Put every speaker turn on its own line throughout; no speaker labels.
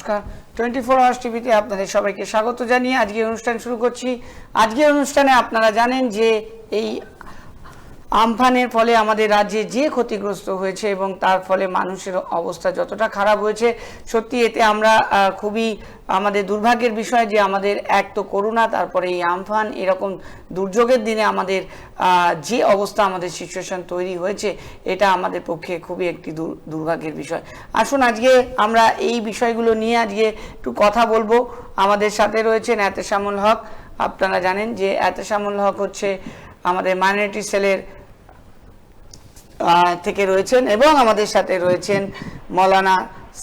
নমস্কার 24 আওয়ার্স টিভিতে আপনাদের সবাইকে স্বাগত জানিয়ে আজকে অনুষ্ঠান শুরু করছি। আজকের অনুষ্ঠানে আপনারা জানেন যে এই আমফানের ফলে আমাদের রাজ্যে যে ক্ষতিগ্রস্ত হয়েছে এবং তার ফলে মানুষের অবস্থা যতটা খারাপ হয়েছে, সত্যি এতে আমরা খুবই আমাদের দুর্ভাগ্যের বিষয় যে আমাদের এক তো করোনা, তারপরে এই আমফান, এরকম দুর্যোগের দিনে আমাদের যে অবস্থা, আমাদের সিচুয়েশন তৈরি হয়েছে, এটা আমাদের পক্ষে খুবই একটি দুর্ভাগ্যের বিষয়। আসুন আজকে আমরা এই বিষয়গুলো নিয়ে আজকে একটু কথা বলবো। আমাদের সাথে রয়েছেন এতেশামুল হক। আপনারা জানেন যে এতেশামুল হক হচ্ছে আমাদের মাইনরিটি সেলের থেকে রয়েছেন এবং আমাদের সাথে রয়েছেন मौलाना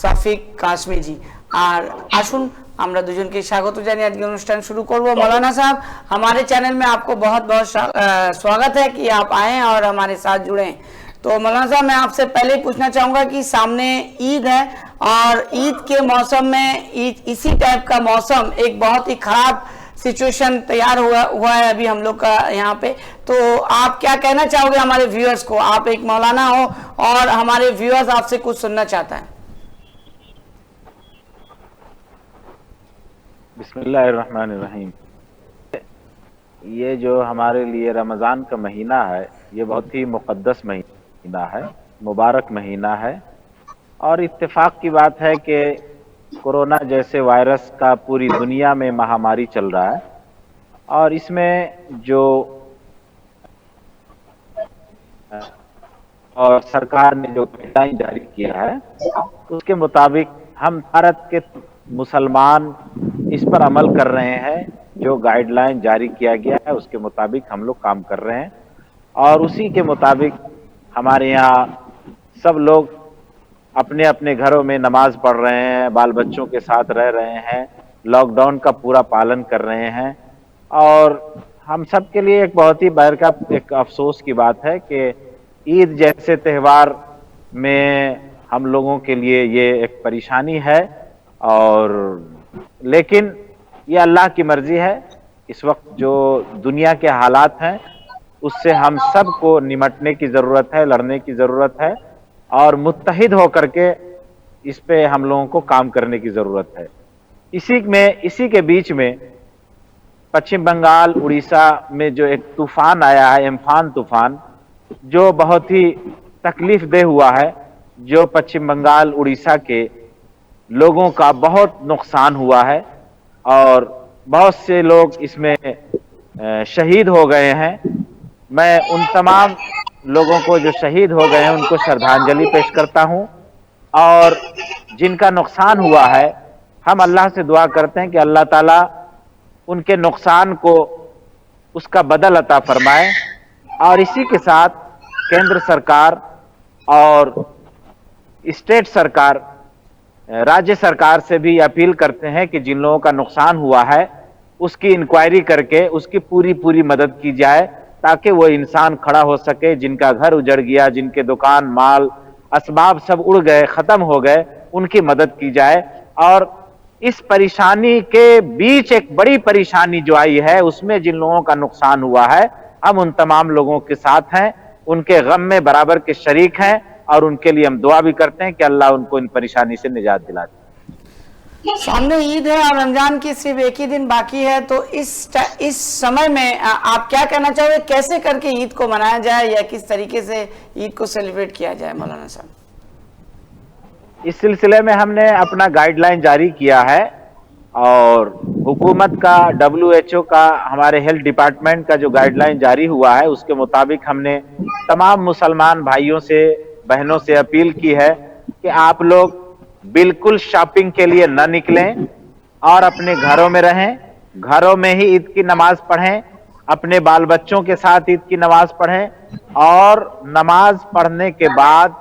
साफिक कासमी जी। और आसुन আমরা দুজনকে স্বাগত জানিয়ে আজকে অনুষ্ঠান শুরু করব। मौलाना साहब, हमारे चैनल में आपको बहुत बहुत स्वागत है कि आप आए और हमारे साथ जुड़े। तो मौलाना साहब, मैं आपसे पहले ही पूछना चाहूँगा कि सामने ईद है और ईद के मौसम में इसी टाइप का मौसम, एक बहुत ही खराब सिचुएशन तैयार हुआ है अभी हम लोग का यहाँ पे, तो आप क्या कहना चाहोगे हमारे व्यूअर्स को? आप एक मौलाना हो और हमारे व्यूअर्स आपसे कुछ सुनना चाहता है।
बिस्मिल्लाहिर्रहमानिर्रहीम। ये जो हमारे लिए रमज़ान का महीना है, ये बहुत ही मुक़द्दस महीना है, मुबारक महीना है। और इत्तेफाक की बात है कि कोरोना जैसे वायरस का पूरी दुनिया में महामारी चल रहा है और इसमें जो और सरकार ने जो गाइडलाइन जारी किया है उसके मुताबिक हम भारत के मुसलमान इस पर अमल कर रहे हैं। जो गाइडलाइन जारी किया गया है उसके मुताबिक हम लोग काम कर रहे हैं और उसी के मुताबिक हमारे यहाँ सब लोग अपने अपने घरों में नमाज पढ़ रहे हैं, बाल बच्चों के साथ रह रहे हैं, लॉकडाउन का पूरा पालन कर रहे हैं। और हम सब के लिए एक बहुत ही बाहर का एक अफसोस की बात है कि ईद जैसे त्यौहार में हम लोगों के लिए ये एक परेशानी है, और लेकिन ये अल्लाह की मर्जी है। इस वक्त जो दुनिया के हालात हैं उससे हम सब को निमटने की ज़रूरत है, लड़ने की ज़रूरत है और मुत्तहिद होकर के इस पे हम लोगों को काम करने की ज़रूरत है। इसी के बीच में पश्चिम बंगाल, उड़ीसा में जो एक तूफ़ान आया है, एम्फान तूफ़ान, जो बहुत ही तकलीफ दे हुआ है, जो पश्चिम बंगाल, उड़ीसा के लोगों का बहुत नुकसान हुआ है और बहुत से लोग इसमें शहीद हो गए हैं। मैं उन तमाम लोगों को जो शहीद हो गए हैं उनको श्रद्धांजलि पेश करता हूं और जिनका नुकसान हुआ है हम अल्लाह से दुआ करते हैं कि अल्लाह ताला उनके नुकसान को उसका बदल अता फरमाए। और इसी के साथ केंद्र सरकार और स्टेट सरकार, राज्य सरकार से भी अपील करते हैं कि जिन लोगों का नुकसान हुआ है उसकी इंक्वायरी करके उसकी पूरी मदद की जाए ताकि वो इंसान खड़ा हो सके। जिनका घर उजड़ गया, जिनके दुकान, माल, असबाब सब उड़ गए, ख़त्म हो गए, उनकी मदद की जाए। और इस परेशानी के बीच एक बड़ी परेशानी जो आई है उसमें जिन लोगों का नुकसान हुआ है हम उन तमाम लोगों के साथ हैं, उनके गम में बराबर के शरीक हैं और उनके लिए हम दुआ भी करते हैं कि अल्लाह उनको इन परेशानी से निजात दिला दे।
सामने ईद है और रमजान की सिर्फ एक ही दिन बाकी है, तो इस समय में आप क्या कहना चाहोगे, कैसे करके ईद को मनाया जाए या किस तरीके से ईद को सेलिब्रेट किया जाए? मौलाना साहब,
इस सिलसिले में हमने अपना गाइडलाइन जारी किया है और हुकूमत का, WHO का, हमारे हेल्थ डिपार्टमेंट का जो गाइडलाइन जारी हुआ है उसके मुताबिक हमने तमाम मुसलमान भाइयों से, बहनों से अपील की है कि आप लोग बिल्कुल शॉपिंग के लिए न निकलें और अपने घरों में रहें, घरों में ही ईद की नमाज पढ़ें, अपने बाल बच्चों के साथ ईद की नमाज पढ़ें और नमाज पढ़ने के बाद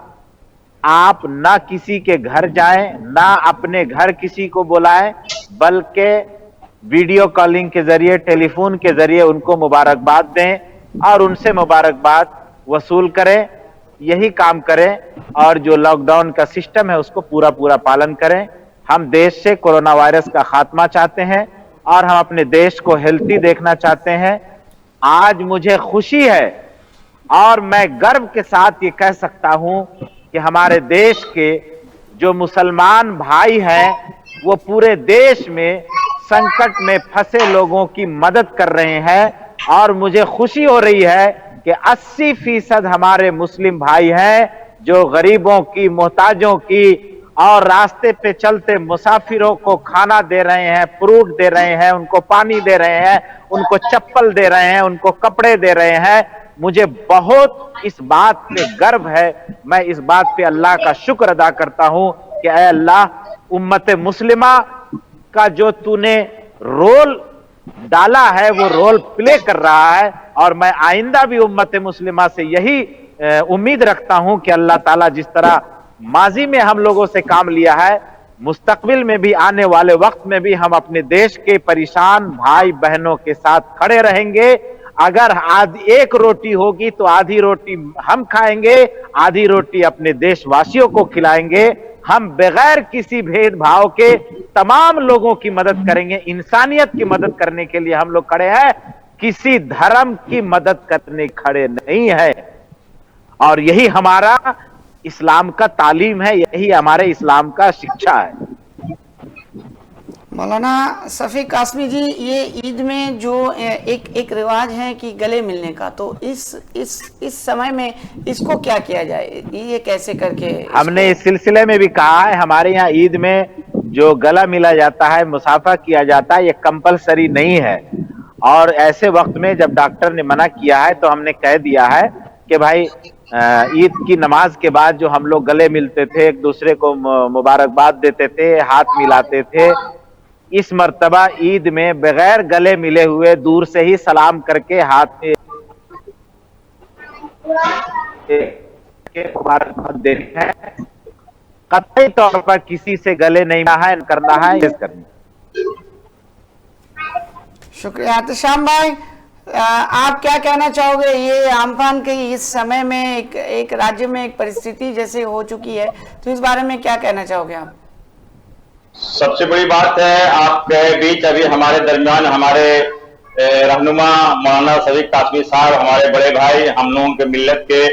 आप ना किसी के घर जाएं, ना अपने घर किसी को बुलाएं, बल्कि वीडियो कॉलिंग के जरिए, टेलीफोन के जरिए उनको मुबारकबाद दें और उनसे मुबारकबाद वसूल करें। यही काम करें और जो लॉकडाउन का सिस्टम है उसको पूरा पालन करें। हम देश से कोरोना वायरस का खात्मा चाहते हैं और हम अपने देश को हेल्थी देखना चाहते हैं। आज मुझे खुशी है और मैं गर्व के साथ ये कह सकता हूं कि हमारे देश के जो मुसलमान भाई हैं वो पूरे देश में संकट में फंसे लोगों की मदद कर रहे हैं और मुझे खुशी हो रही है कि 80% हमारे मुस्लिम भाई हैं जो गरीबों की, मोहताजों की और रास्ते पे चलते मुसाफिरों को खाना दे रहे हैं, फ्रूट दे रहे हैं, उनको पानी दे रहे हैं, उनको चप्पल दे रहे हैं, उनको कपड़े दे रहे हैं। मुझे बहुत इस बात पे गर्व है। मैं इस बात पे अल्लाह का शुक्र अदा करता हूं कि ऐ अल्लाह, उम्मत मुस्लिमा का जो तूने रोल डाला है वो रोल प्ले कर रहा है और मैं आइंदा भी उम्मत मुस्लिमा से यही उम्मीद रखता हूं कि अल्लाह ताला जिस तरह माजी में हम लोगों से काम लिया है, मुस्तकबिल में भी, आने वाले वक्त में भी हम अपने देश के परेशान भाई बहनों के साथ खड़े रहेंगे। अगर एक रोटी होगी तो आधी रोटी हम खाएंगे, आधी रोटी अपने देशवासियों को खिलाएंगे। हम बगैर किसी भेदभाव के तमाम लोगों की मदद करेंगे। इंसानियत की मदद करने के लिए हम लोग खड़े हैं, किसी धर्म की मदद करने खड़े नहीं है। और यही हमारा इस्लाम का तालीम है, यही हमारे इस्लाम का शिक्षा है।
मौलाना शफीक कासमी जी, ये ईद में जो एक रिवाज है कि गले मिलने का, तो इस समय में इसको क्या किया जाए, ये कैसे करके?
हमने इस सिलसिले में भी कहा है, हमारे यहाँ ईद में जो गला मिला जाता है, मुसाफा किया जाता है, ये कंपलसरी नहीं है। और ऐसे वक्त में जब डॉक्टर ने मना किया है तो हमने कह दिया है कि भाई ईद की नमाज के बाद जो हम लोग गले मिलते थे, एक दूसरे को मुबारकबाद देते थे, हाथ मिलाते थे, इस मर्तबा ईद में बगैर गले मिले हुए दूर से ही सलाम करके हाथ में मुबारकबाद देनी है। कतई तौर पर किसी से गले नहीं करना है।
शुक्रिया। एहतशाम भाई, आप क्या कहना चाहोगे? ये आम्फान के इस समय में एक राज्य में एक परिस्थिति जैसे हो चुकी है, तो इस बारे में क्या कहना चाहोगे आप?
सबसे बड़ी बात है, आपके बीच अभी हमारे दरमियान हमारे रहनुमा मौलाना शफीक कासमी साहब, हमारे बड़े भाई, हम लोगों के मिल्लत के,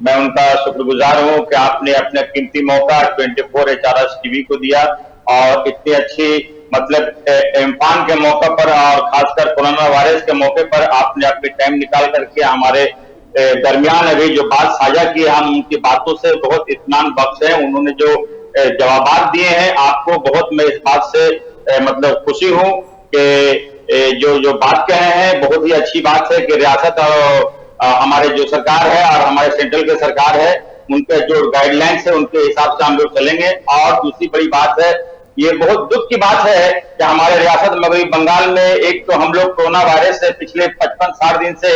मैं उनका शुक्रगुजार हूं कि आपने अपना कीमती मौका 24 HRS टीवी को दिया और इतनी अच्छी मतलब इम्फान के मौके पर और खासकर कोरोना वायरस के मौके पर आपने अपने टाइम निकाल करके हमारे दरमियान अभी जो बात साझा की है, हम उनकी बातों से बहुत इत्मीनान बख्श हैं। उन्होंने जो जवाबात दिए हैं आपको, बहुत मैं इस बात से मतलब खुशी हूं कि जो बात कहे हैं बहुत ही अच्छी बात है कि रियासत और हमारे जो सरकार है और हमारे सेंट्रल के सरकार है, उनके जो गाइडलाइंस है उनके हिसाब से हम लोग चलेंगे। और दूसरी बड़ी बात है, ये बहुत दुख की बात है कि हमारे रियासत मगरबी बंगाल में एक तो हम लोग कोरोना वायरस से पिछले 55-60 दिन से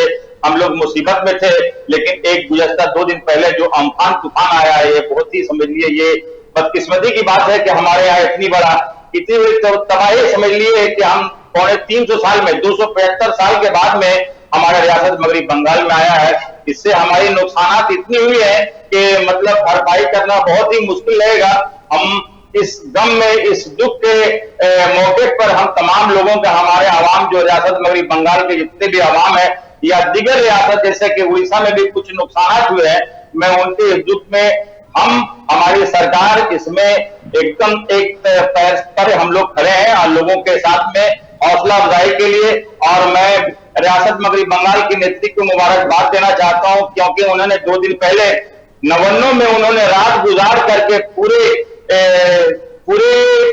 हम लोग मुसीबत में थे, लेकिन एक गुज़श्ता 2 दिन पहले जो अम्फान तूफान आया है, ये बहुत ही समझ लिए ये बदकिस्मती की बात है कि हमारे यहाँ इतनी बड़ी तबाही समझ लिए कि हम 350 साल में 275 साल के बाद में हमारा रियासत मगरबी बंगाल में आया है। इससे हमारी नुकसानात इतनी हुई है कि मतलब भरपाई करना बहुत ही मुश्किल रहेगा। हम इस गम में, इस दुख के मौके पर हम तमाम लोगों का, हमारे आवाम जो रियासत मगरबी बंगाल के जितने भी आवाम है या दीगर रियासत जैसे कि उड़ीसा में भी कुछ नुकसान हुए हैं, मैं उनके इस दुख में हमारी सरकार इसमें एकदम एक पैर पर हम लोग खड़े हैं और लोगों के साथ में हौसला अफजाई के लिए। और मैं रियासत मगरबी बंगाल की नेतृत्व को मुबारकबाद देना चाहता हूं, क्योंकि उन्होंने 2 दिन पहले नवन्नों में उन्होंने रात गुजार करके पूरे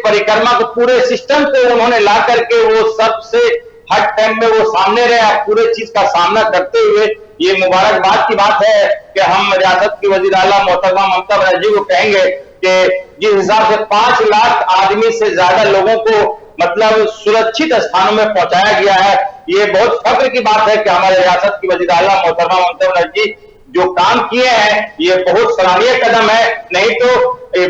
परिक्रमा को, पूरे सिस्टम को उन्होंने ला करके वो सबसे हर टाइम में वो सामने रहे, पूरे चीज का सामना करते हुए। ये मुबारकबाद की बात है कि हम रियासत की वजीर आला मोहतरमा ममता बनर्जी को कहेंगे कि जिस हिसाब से 5 लाख आदमी से ज्यादा लोगों को मतलब सुरक्षित स्थानों में पहुंचाया गया है, ये बहुत फख्र की बात है कि हमारे रियासत की वजीर आला मोहतरमा ममता बनर्जी जो काम किए हैं, ये बहुत सराहनीय कदम है। नहीं तो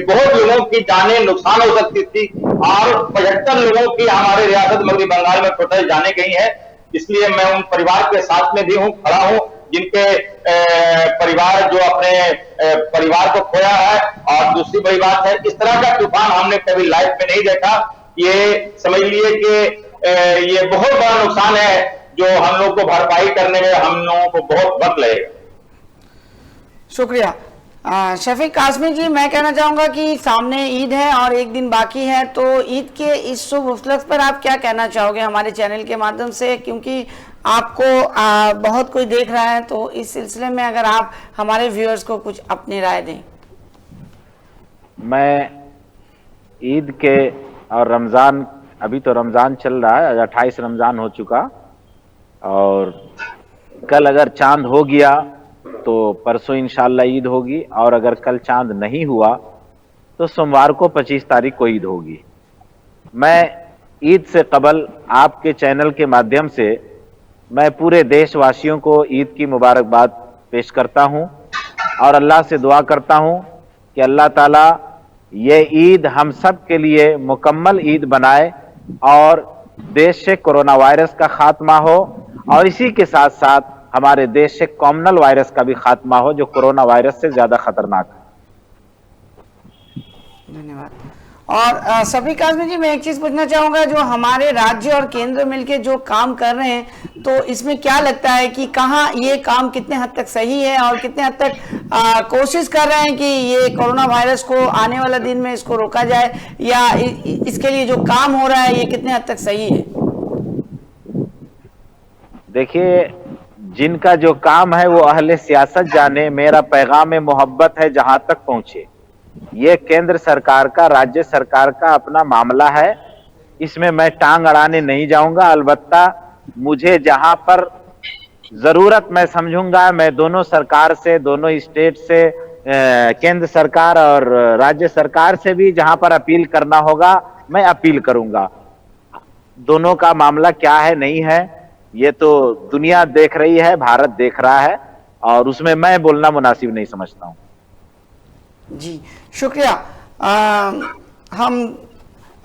बहुत लोगों की जानें नुकसान हो सकती थी और 75 लोगों की हमारे रियासत मगरबी बंगाल में टोटल जाने गई है। इसलिए मैं उन परिवार के साथ में भी हूं, खड़ा हूं, जिनके परिवार जो अपने परिवार को खोया है। और दूसरी बड़ी बात है, इस तरह का तूफान हमने कभी लाइफ में नहीं देखा। ये समझ लिए कि ये बहुत बड़ा नुकसान है जो हम लोग को भरपाई करने में हम लोगों को बहुत वक्त लगेगा।
शुक्रिया। शफीक कासमी जी, मैं कहना चाहूँगा कि सामने ईद है और एक दिन बाकी है, तो ईद के इस शुभ उपलक्ष्य पर आप क्या कहना चाहोगे हमारे चैनल के माध्यम से, क्योंकि आपको बहुत कोई देख रहा है, तो इस सिलसिले में अगर आप हमारे व्यूअर्स को कुछ अपनी राय दें।
मैं ईद के और रमज़ान, अभी तो रमज़ान चल रहा है, 28 रमज़ान हो चुका, और कल अगर चांद हो गया तो परसों इंशाल्लाह ईद होगी, और अगर कल चांद नहीं हुआ तो सोमवार को 25 तारीख को ईद होगी। मैं ईद से कबल आपके चैनल के माध्यम से मैं पूरे देशवासियों को ईद की मुबारकबाद पेश करता हूं, और अल्लाह से दुआ करता हूं कि अल्लाह ताला ये ईद हम सब के लिए मुकम्मल ईद बनाए, और देश से कोरोना वायरस का खात्मा हो, और इसी के साथ साथ हमारे देश से कॉमनल वायरस का भी खात्मा हो, जो कोरोना वायरस से ज्यादा खतरनाक है।
धन्यवाद। और शफीक कासमी जी, मैं एक चीज पूछना चाहूंगा, जो हमारे राज्य और केंद्र मिलके जो काम कर रहे हैं, तो इसमें क्या लगता है कि कहाँ ये काम कितने हद तक सही है, और कितने हद तक कोशिश कर रहे हैं कि ये कोरोना वायरस को आने वाला दिन में इसको रोका जाए, या इसके लिए जो काम हो रहा है ये कितने हद तक सही है?
देखिए, जिनका जो काम है वो अहले सियासत जाने, मेरा पैगाम मोहब्बत है जहां तक पहुंचे। ये केंद्र सरकार का, राज्य सरकार का अपना मामला है, इसमें मैं टांग अड़ाने नहीं जाऊंगा। अलबत्ता मुझे जहां पर जरूरत मैं समझूंगा, मैं दोनों सरकार से, दोनों स्टेट से, केंद्र सरकार और राज्य सरकार से भी जहां पर अपील करना होगा मैं अपील करूंगा। दोनों का मामला क्या है नहीं है ये तो दुनिया देख रही है, भारत देख रहा है, और उसमें मैं बोलना मुनासिब नहीं समझता हूं।
जी शुक्रिया। हम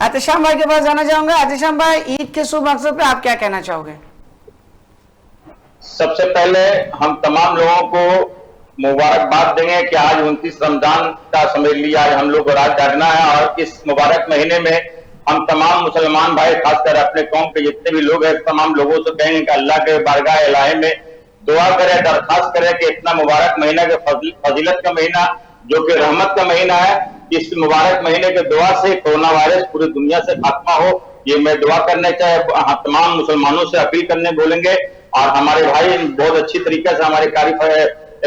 एहतशाम भाई के पास जाना चाहूंगा। एहतशाम भाई, ईद के शुभ अवसर पे आप क्या कहना चाहोगे?
सबसे पहले हम तमाम लोगों को मुबारकबाद देंगे कि आज 29 रमजान का समझ लिया, आज हम लोग को रात जागना है, और इस मुबारक महीने में हम तमाम मुसलमान भाई, खासकर अपने कौम के जितने भी लोग हैं, तमाम लोगों से कहेंगे कि अल्लाह के बारगाह इलाही में दुआ करें, दरखास्त करें कि इतना मुबारक महीना के फजीलत का महीना, जो कि रहमत का महीना है, इस मुबारक महीने के दुआ से कोरोना वायरस पूरी दुनिया से खात्मा हो। ये मैं दुआ करने चाहे तमाम मुसलमानों से अपील करने बोलेंगे। और हमारे भाई बहुत अच्छी तरीके से, हमारे कारी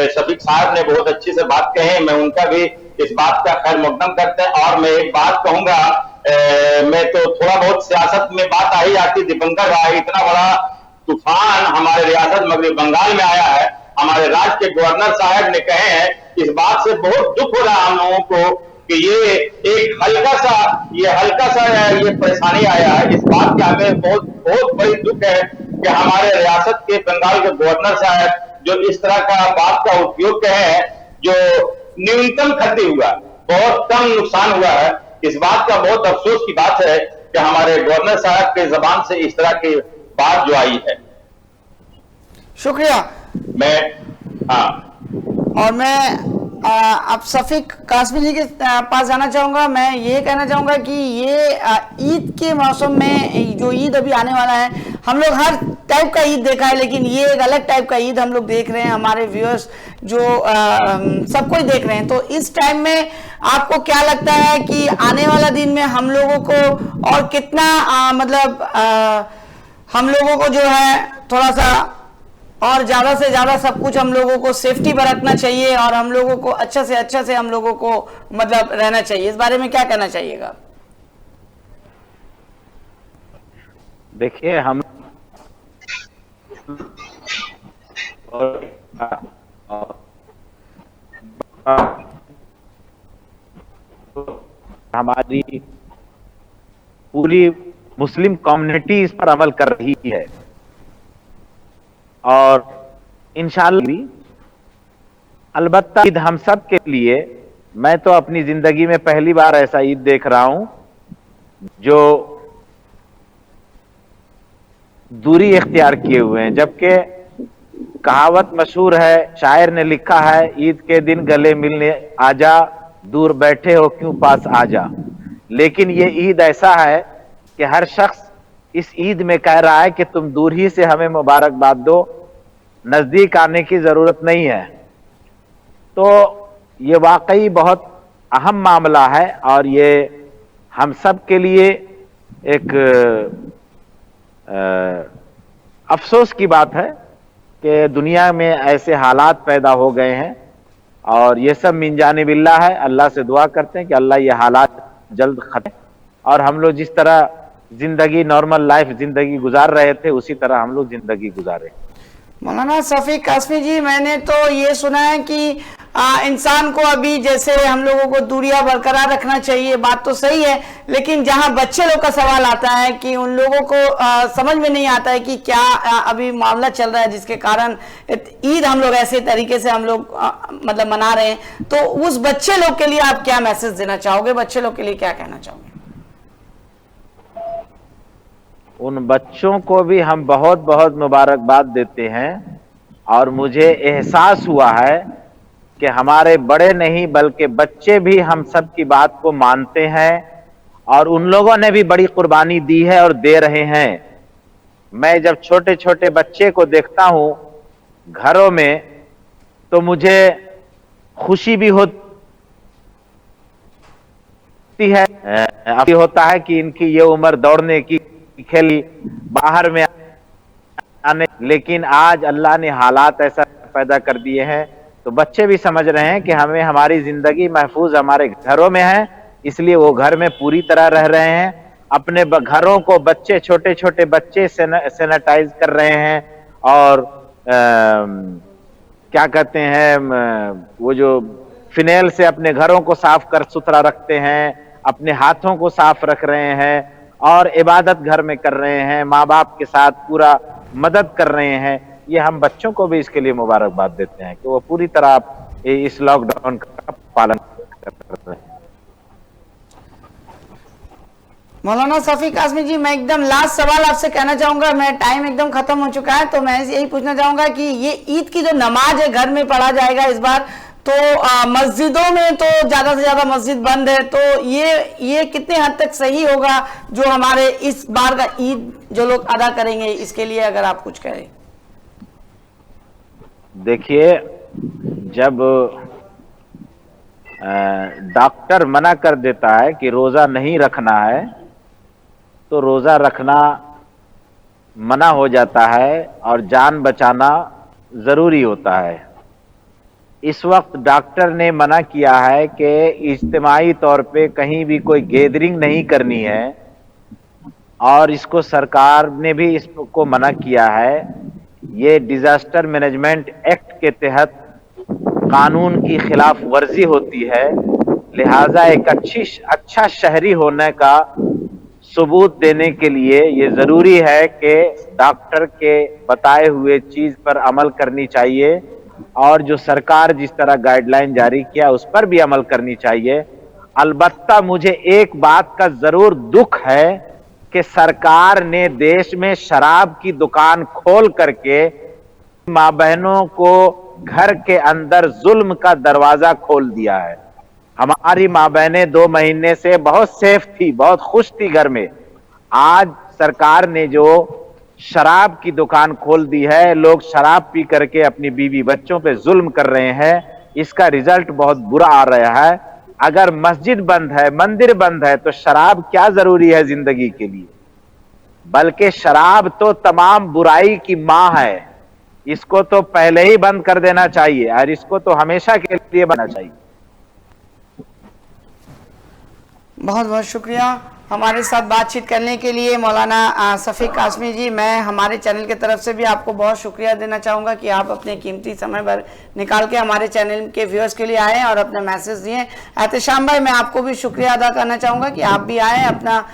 शफीक साहब ने बहुत अच्छी से बात कही है, मैं उनका भी इस बात का खैर मकदम करते हैं। और मैं एक बात कहूंगा, मैं तो थोड़ा बहुत सियासत में बात आ ही आती, दीपंकर भाई, इतना बड़ा तूफान हमारे रियासत मगरबी बंगाल में आया है, हमारे राज्य के गवर्नर साहब ने कहे हैं, इस बात से बहुत दुख हो रहा है हम लोगों को कि ये एक हल्का सा ये परेशानी आया है। इस बात का हमें बहुत बहुत बड़ी दुख है कि हमारे रियासत के बंगाल के गवर्नर साहब जो इस तरह का बात का उपयोग कहे हैं, जो न्यूनतम क्षति हुआ, बहुत कम नुकसान हुआ है। इस बात का बहुत अफसोस की बात है कि हमारे गवर्नर साहब के जबान से इस तरह की बात जो आई है।
शुक्रिया।
मैं
और मैं अब शफीक कासमी जी के पास जाना चाहूंगा। मैं ये कहना चाहूंगा कि ये ईद के मौसम में, जो ईद अभी आने वाला है, हम लोग हर टाइप का ईद देखा है, लेकिन ये एक अलग टाइप का ईद हम लोग देख रहे हैं, हमारे व्यूअर्स जो सब कोई देख रहे हैं। तो इस टाइम में आपको क्या लगता है कि आने वाला दिन में हम लोगों को और कितना हम लोगों को जो है थोड़ा सा और ज्यादा से ज्यादा सब कुछ हम लोगों को सेफ्टी बरतना चाहिए, और हम लोगों को अच्छा से हम लोगों को रहना चाहिए। इस बारे में क्या कहना चाहिएगा?
देखिए, हम हमारी पूरी मुस्लिम कम्युनिटी इस पर अमल कर रही है, और इंशाअल्लाह अलबत्ता ईद हम सब के लिए, मैं तो अपनी जिंदगी में पहली बार ऐसा ईद देख रहा हूं जो दूरी इख्तियार किए हुए हैं। जबकि कहावत मशहूर है, शायर ने लिखा है, ईद के दिन गले मिलने आजा, दूर बैठे हो क्यों पास आजा। लेकिन ये ईद ऐसा है कि हर शख्स इस ईद में कह रहा है कि तुम दूर ही से हमें मुबारकबाद दो, नजदीक आने की जरूरत नहीं है। तो ये वाकई बहुत अहम मामला है और ये हम सब के लिए एक अफसोस की बात है कि दुनिया में ऐसे हालात पैदा हो गए हैं और ये सब मिन जानिबिल्लाह है। अल्लाह से दुआ करते हैं कि अल्लाह ये हालात जल्द खत्म और हम लोग जिस तरह जिंदगी नॉर्मल लाइफ जिंदगी गुजार रहे थे उसी तरह हम लोग जिंदगी गुजारे।
मौलाना शफीक कासमी जी, मैंने तो ये सुना है कि इंसान को अभी जैसे हम लोगों को दूरियां बरकरार रखना चाहिए, बात तो सही है, लेकिन जहां बच्चे लोग का सवाल आता है कि उन लोगों को समझ में नहीं आता है कि क्या अभी मामला चल रहा है जिसके कारण ईद हम लोग ऐसे तरीके से हम लोग मतलब मना रहे हैं, तो उस बच्चे लोग के लिए आप क्या मैसेज देना चाहोगे, बच्चे लोग के लिए क्या कहना चाहोगे?
उन बच्चों को भी हम बहुत बहुत मुबारकबाद देते हैं और मुझे एहसास हुआ है कि हमारे बड़े नहीं बल्कि बच्चे भी हम सब की बात को मानते हैं और उन लोगों ने भी बड़ी कुर्बानी दी है और दे रहे हैं। मैं जब छोटे छोटे बच्चे को देखता हूं घरों में तो मुझे खुशी भी होती है, अभी होता है कि इनकी ये उम्र दौड़ने की खेली बाहर में आने, लेकिन आज अल्लाह ने हालात ऐसा पैदा कर दिए हैं तो बच्चे भी समझ रहे हैं कि हमें हमारी जिंदगी महफूज हमारे घरों में है, इसलिए वो घर में पूरी तरह रह रहे हैं। अपने घरों को बच्चे छोटे छोटे बच्चे सैनिटाइज कर रहे हैं और क्या कहते हैं वो जो फिनेल से अपने घरों को साफ कर सुथरा रखते हैं, अपने हाथों को साफ रख रहे हैं और इबादत घर में कर रहे हैं, माँ बाप के साथ पूरा मदद कर रहे हैं। ये हम बच्चों को भी इसके लिए मुबारकबाद देते हैं कि वो पूरी तरह इस लॉकडाउन का पालन कर रहे हैं।
मौलाना शफीक कासमी जी, मैं एकदम लास्ट सवाल आपसे कहना चाहूंगा, मैं टाइम एकदम खत्म हो चुका है, तो मैं यही पूछना चाहूंगा कि ये ईद की जो नमाज है घर में पढ़ा जाएगा इस बार, तो मस्जिदों में तो ज्यादा से ज्यादा मस्जिद बंद है, तो ये कितने हद तक सही होगा जो हमारे इस बार का ईद जो लोग अदा करेंगे, इसके लिए अगर आप कुछ कहें।
देखिए, जब डॉक्टर मना कर देता है कि रोजा नहीं रखना है तो रोजा रखना मना हो जाता है और जान बचाना जरूरी होता है। इस वक्त डॉक्टर ने मना किया है कि इज्तिमाई तौर पे कहीं भी कोई गैदरिंग नहीं करनी है और इसको सरकार ने भी इसको मना किया है। ये डिजास्टर मैनेजमेंट एक्ट के तहत कानून की खिलाफ वर्जी होती है, लिहाजा एक अच्छा शहरी होने का सबूत देने के लिए ये जरूरी है कि डॉक्टर के बताए हुए चीज पर अमल करनी चाहिए और जो सरकार जिस तरह गाइडलाइन जारी किया उस पर भी अमल करनी चाहिए। अलबत्ता मुझे एक बात का जरूर दुख है कि सरकार ने देश में शराब की दुकान खोल करके माँ बहनों को घर के अंदर जुल्म का दरवाजा खोल दिया है। हमारी माँ बहनें 2 महीने से बहुत सेफ थी, बहुत खुश थी घर में। आज सरकार ने जो शराब की दुकान खोल दी है, लोग शराब पी करके अपनी बीवी बच्चों पे जुल्म कर रहे हैं, इसका रिजल्ट बहुत बुरा आ रहा है। अगर मस्जिद बंद है, मंदिर बंद है, तो शराब क्या जरूरी है जिंदगी के लिए? बल्कि शराब तो तमाम बुराई की मां है, इसको तो पहले ही बंद कर देना चाहिए और इसको तो हमेशा के लिए बनना चाहिए।
बहुत बहुत शुक्रिया हमारे साथ बातचीत करने के लिए मौलाना शफीक कासमी जी। मैं हमारे चैनल की तरफ से भी आपको बहुत शुक्रिया देना चाहूँगा कि आप अपने कीमती समय भर निकाल के हमारे चैनल के व्यूअर्स के लिए आए और अपना मैसेज दिए। एहतशाम भाई, मैं आपको भी शुक्रिया अदा करना चाहूँगा कि आप भी आए, अपना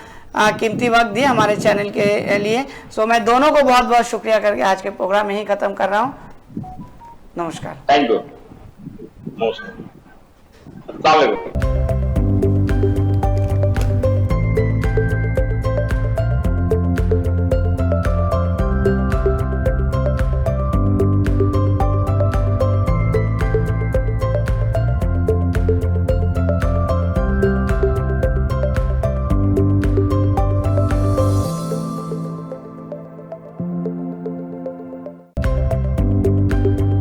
कीमती वक्त दिए हमारे चैनल के लिए। सो मैं दोनों को बहुत बहुत शुक्रिया करके आज के प्रोग्राम यहीं ख़त्म कर रहा हूँ। नमस्कार।
Thank you. अस्सलाम वालेकुम।